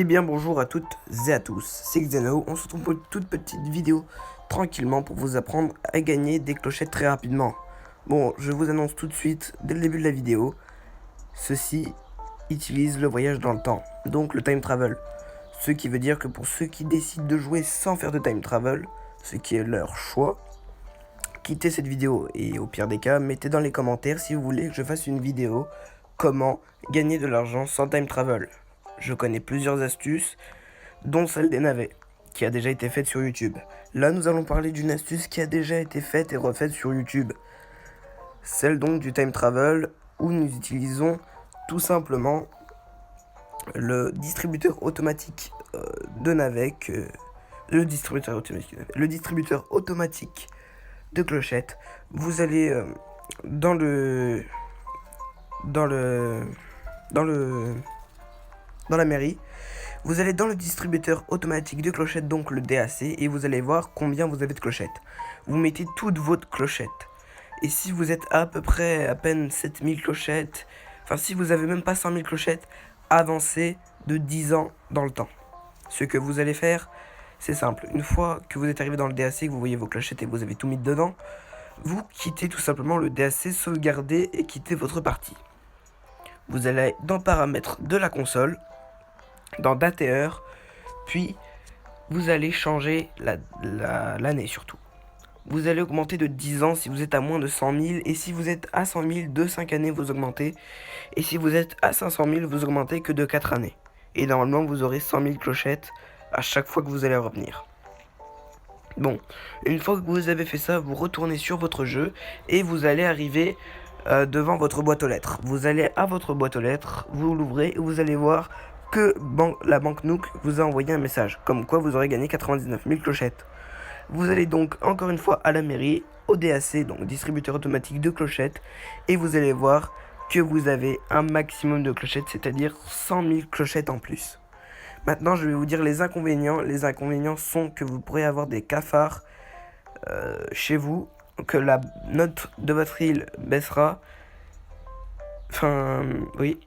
Eh bien bonjour à toutes et à tous, c'est Xeno, on se retrouve pour une toute petite vidéo tranquillement pour vous apprendre à gagner des clochettes très rapidement. Bon, je vous annonce tout de suite, dès le début de la vidéo, ceci utilise le voyage dans le temps, donc le time travel. Ce qui veut dire que pour ceux qui décident de jouer sans faire de time travel, ce qui est leur choix, quittez cette vidéo et au pire des cas, mettez dans les commentaires si vous voulez que je fasse une vidéo comment gagner de l'argent sans time travel. Je connais plusieurs astuces, dont celle des navets, qui a déjà été faite sur YouTube. Là, nous allons parler d'une astuce qui a déjà été faite et refaite sur YouTube. Celle donc du time travel, où nous utilisons tout simplement le distributeur automatique de navets, le distributeur automatique de clochettes. Vous allez dans la mairie. Vous allez dans le distributeur automatique de clochettes, donc le DAC, et vous allez voir combien vous avez de clochettes. Vous mettez toutes vos clochettes. Et si vous êtes à peu près à peine 7000 clochettes, enfin si vous avez même pas 100 000 clochettes, avancez de 10 ans dans le temps. Ce que vous allez faire, c'est simple. Une fois que vous êtes arrivé dans le DAC, que vous voyez vos clochettes et vous avez tout mis dedans, vous quittez tout simplement le DAC, sauvegardez et quittez votre partie. Vous allez dans paramètres de la console, dans date et heure, puis vous allez changer l'année surtout. Vous allez augmenter de 10 ans si vous êtes à moins de 100 000, et si vous êtes à 100 000, de 5 années vous augmentez, et si vous êtes à 500 000, vous augmentez que de 4 années. Et normalement vous aurez 100 000 clochettes à chaque fois que vous allez revenir. Bon, une fois que vous avez fait ça, vous retournez sur votre jeu, et vous allez arriver devant votre boîte aux lettres. Vous allez à votre boîte aux lettres, vous l'ouvrez, et vous allez voir que la banque Nook vous a envoyé un message, comme quoi vous aurez gagné 99 000 clochettes. Vous allez donc encore une fois à la mairie, au DAC, donc distributeur automatique de clochettes, et vous allez voir que vous avez un maximum de clochettes, c'est-à-dire 100 000 clochettes en plus. Maintenant, je vais vous dire les inconvénients. Les inconvénients sont que vous pourrez avoir des cafards chez vous, que la note de votre île baissera, enfin, oui,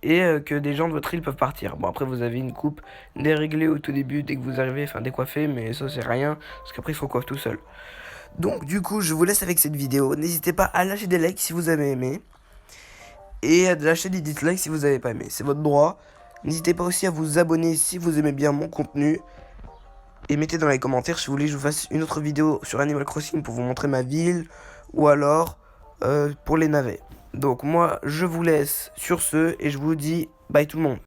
et que des gens de votre île peuvent partir. Bon, après vous avez une coupe déréglée au tout début dès que vous arrivez, enfin décoiffée, mais ça c'est rien, parce qu'après ils se recoiffent tout seuls. Donc du coup je vous laisse avec cette vidéo, n'hésitez pas à lâcher des likes si vous avez aimé, et à lâcher des dislikes si vous n'avez pas aimé, c'est votre droit. N'hésitez pas aussi à vous abonner si vous aimez bien mon contenu, et mettez dans les commentaires si vous voulez que je vous fasse une autre vidéo sur Animal Crossing pour vous montrer ma ville, ou alors pour les navets. Donc moi je vous laisse sur ce et je vous dis bye tout le monde.